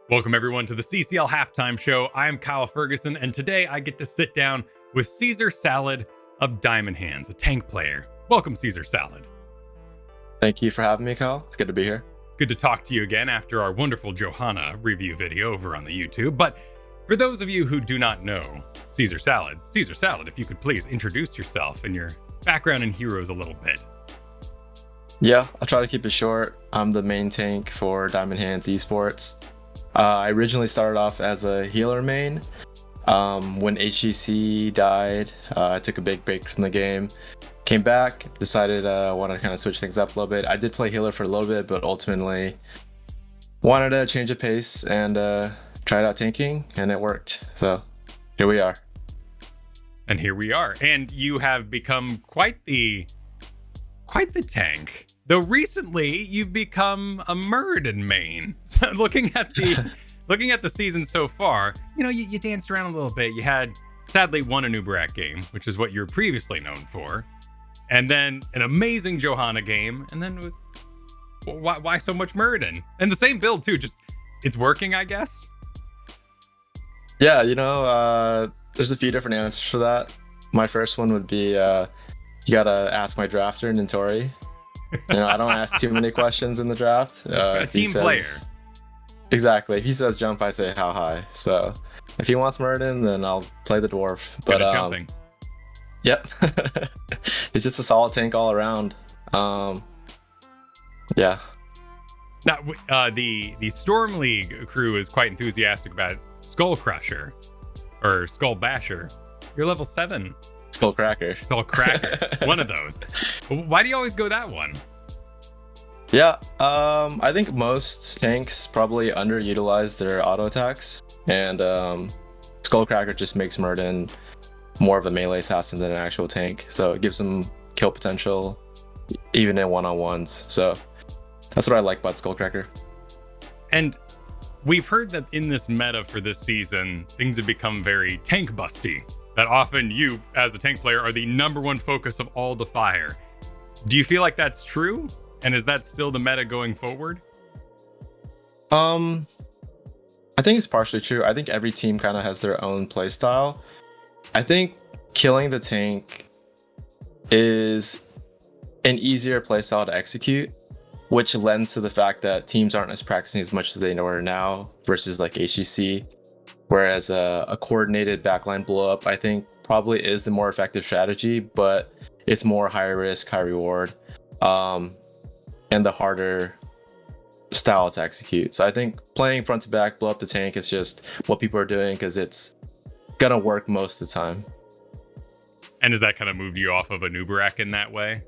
Welcome everyone to the CCL Halftime Show. I'm Kyle Fergusson, and today I get to sit down with Caesarsalad of Diamond Hands, a tank player. Welcome, Caesarsalad. Thank you for having me, Kyle. It's good to be here. It's good to talk to you again after our wonderful Johanna review video over on the YouTube. But for those of you who do not know Caesarsalad, if you could please introduce yourself and your background in Heroes a little bit. Yeah, I'll try to keep it short. I'm the main tank for Diamond Hands Esports. I originally started off as a healer main. When HGC died, I took a big break from the game. Came back, decided I want to kind of switch things up a little bit. I did play healer for a little bit, but ultimately wanted to change of pace and tried out tanking, and it worked. So here we are. And here we are. And you have become quite the tank. Though recently you've become a Muradin main. So looking at the season so far, you danced around a little bit. You had sadly won a Nubarak game, which is what you're previously known for, and then an amazing Johanna game, and then why so much Muradin? And the same build too. Just it's working, I guess. Yeah, there's a few different answers for that. My first one would be you gotta ask my drafter, Nintori. I don't ask too many questions in the draft. A team player. Exactly. If he says jump, I say how high. So if he wants Muradin, then I'll play the dwarf. But jumping. Yep. It's just a solid tank all around. Yeah. Now, the Storm League crew is quite enthusiastic about Skull Crusher or Skull Basher. You're level 7. Skullcracker. One of those. Why do you always go that one? Yeah, I think most tanks probably underutilize their auto attacks, and Skullcracker just makes Muradin more of a melee assassin than an actual tank, so it gives him kill potential even in one-on-ones. So that's what I like about Skullcracker. And we've heard that in this meta for this season, things have become very tank busty. That often you, as the tank player, are the number one focus of all the fire. Do you feel like that's true? And is that still the meta going forward? I think it's partially true. I think every team kind of has their own play style. I think killing the tank is an easier play style to execute, which lends to the fact that teams aren't as practicing as much as they are now versus like HGC. Whereas a coordinated backline blow up, I think, probably is the more effective strategy, but it's more high risk, high reward, and the harder style to execute. So I think playing front to back, blow up the tank is just what people are doing because it's gonna work most of the time. And does that kind of move you off of a Nubarak in that way?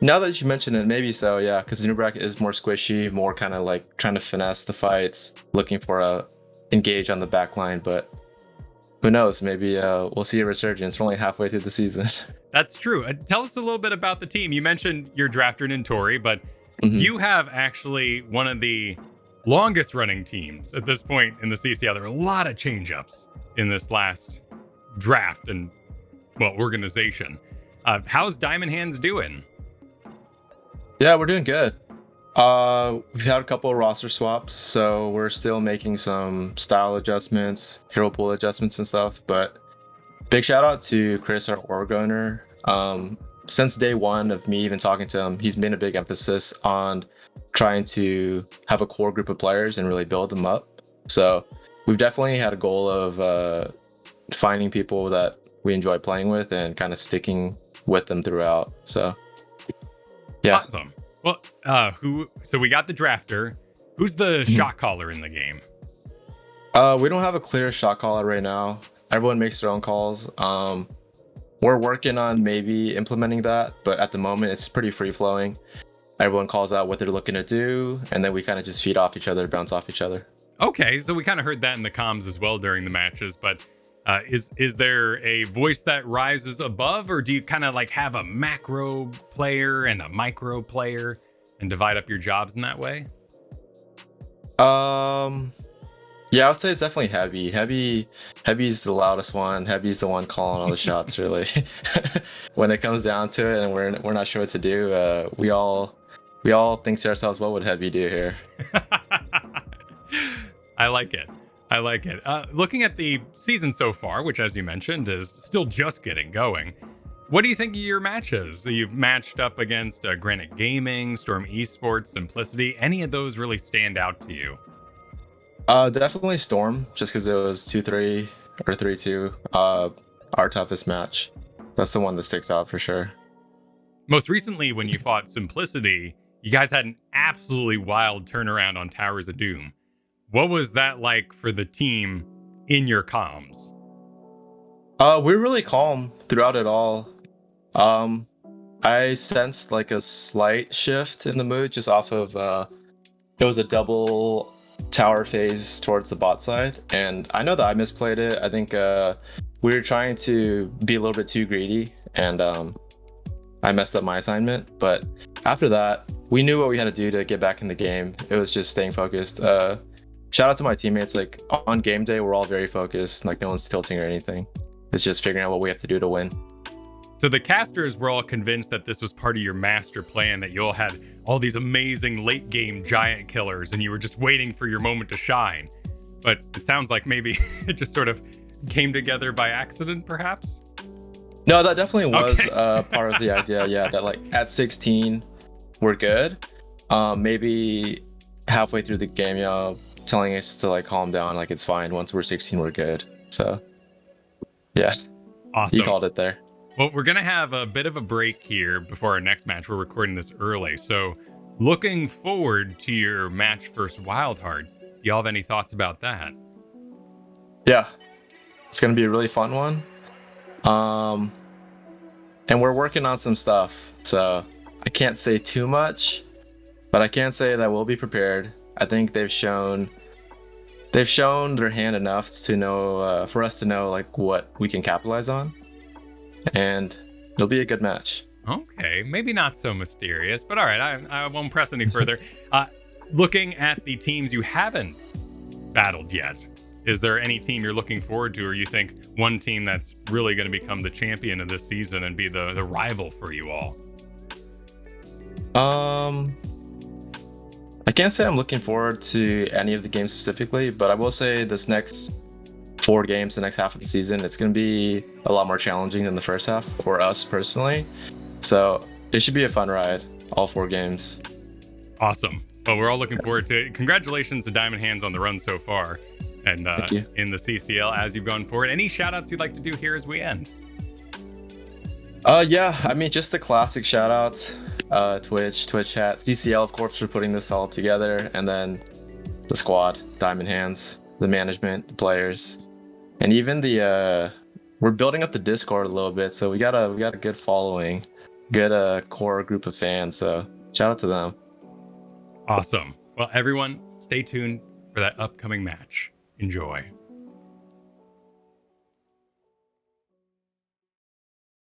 Now that you mention it, maybe so, yeah, because Nubarak is more squishy, more kind of like trying to finesse the fights, looking for a engage on the back line, but who knows, maybe we'll see a resurgence. We're only halfway through the season. That's true. Tell us a little bit about the team. You mentioned your drafter Nintori, but you have actually one of the longest running teams at this point in the CCL. There are a lot of change-ups in this last draft and, organization. How's Diamond Hands doing? Yeah, we're doing good. We've had a couple of roster swaps, so we're still making some style adjustments, hero pool adjustments and stuff, but big shout out to Chris, our org owner. Since day one of me even talking to him, he's made a big emphasis on trying to have a core group of players and really build them up. So we've definitely had a goal of finding people that we enjoy playing with and kind of sticking with them throughout. So yeah. Awesome. Well, so we got the drafter. Who's the Shotcaller in the game? We don't have a clear Shotcaller right now. Everyone makes their own calls. We're working on maybe implementing that, but at the moment it's pretty free flowing. Everyone calls out what they're looking to do, and then we kind of just feed off each other, bounce off each other. Okay, so we kind of heard that in the comms as well during the matches, but is there a voice that rises above, or do you kind of like have a macro player and a micro player and divide up your jobs in that way? Yeah, I would say it's definitely Heavy. Heavy's the loudest one. Heavy's the one calling all the shots, really. When it comes down to it, and we're not sure what to do, we all we all think to ourselves, what would Heavy do here? I like it. I like it. Looking at the season so far, which, as you mentioned, is still just getting going, what do you think of your matches? You've matched up against Granite Gaming, Storm Esports, Simplicity. Any of those really stand out to you? Definitely Storm, just because it was 2-3 or 3-2. Our toughest match. That's the one that sticks out for sure. Most recently, when you fought Simplicity, you guys had an absolutely wild turnaround on Towers of Doom. What was that like for the team in your comms? We're really calm throughout it all. I sensed like a slight shift in the mood just off of it was a double tower phase towards the bot side, and I know that I misplayed it. I think we were trying to be a little bit too greedy, and I messed up my assignment. But after that, we knew what we had to do to get back in the game. It was just staying focused. Shout out to my teammates. Like on game day, we're all very focused. Like no one's tilting or anything. It's just figuring out what we have to do to win. So the casters were all convinced that this was part of your master plan, that you all had all these amazing late game giant killers and you were just waiting for your moment to shine. But it sounds like maybe it just sort of came together by accident, perhaps? No, that definitely was part of the idea. Yeah, that like at 16, we're good. Maybe halfway through the game, telling us to like calm down, like it's fine. Once we're 16, we're good. So, yeah. Awesome. You called it there. Well, we're going to have a bit of a break here before our next match. We're recording this early. So, looking forward to your match versus Wildheart. Do y'all have any thoughts about that? Yeah. It's going to be a really fun one. And we're working on some stuff. So, I can't say too much, but I can say that we'll be prepared. I think they've shown their hand enough to know for us to know like what we can capitalize on, and it'll be a good match. Okay, maybe not so mysterious, but all right, I won't press any further. Looking at the teams you haven't battled yet, is there any team you're looking forward to, or you think one team that's really going to become the champion of this season and be the rival for you all? I can't say I'm looking forward to any of the games specifically, but I will say this next 4 games, the next half of the season, it's going to be a lot more challenging than the first half for us personally. So it should be a fun ride, all 4 games. Awesome. Well, we're all looking forward to it. Congratulations to Diamond Hands on the run so far, and in the CCL as you've gone forward. Any shout outs you'd like to do here as we end? Yeah, I mean, just the classic shout outs. Twitch chat, CCL, of course, for putting this all together, and then the squad, Diamond Hands, the management, the players, and even the we're building up the Discord a little bit, so we got a good following, good core group of fans. So shout out to them. Awesome. Well, everyone, stay tuned for that upcoming match. Enjoy.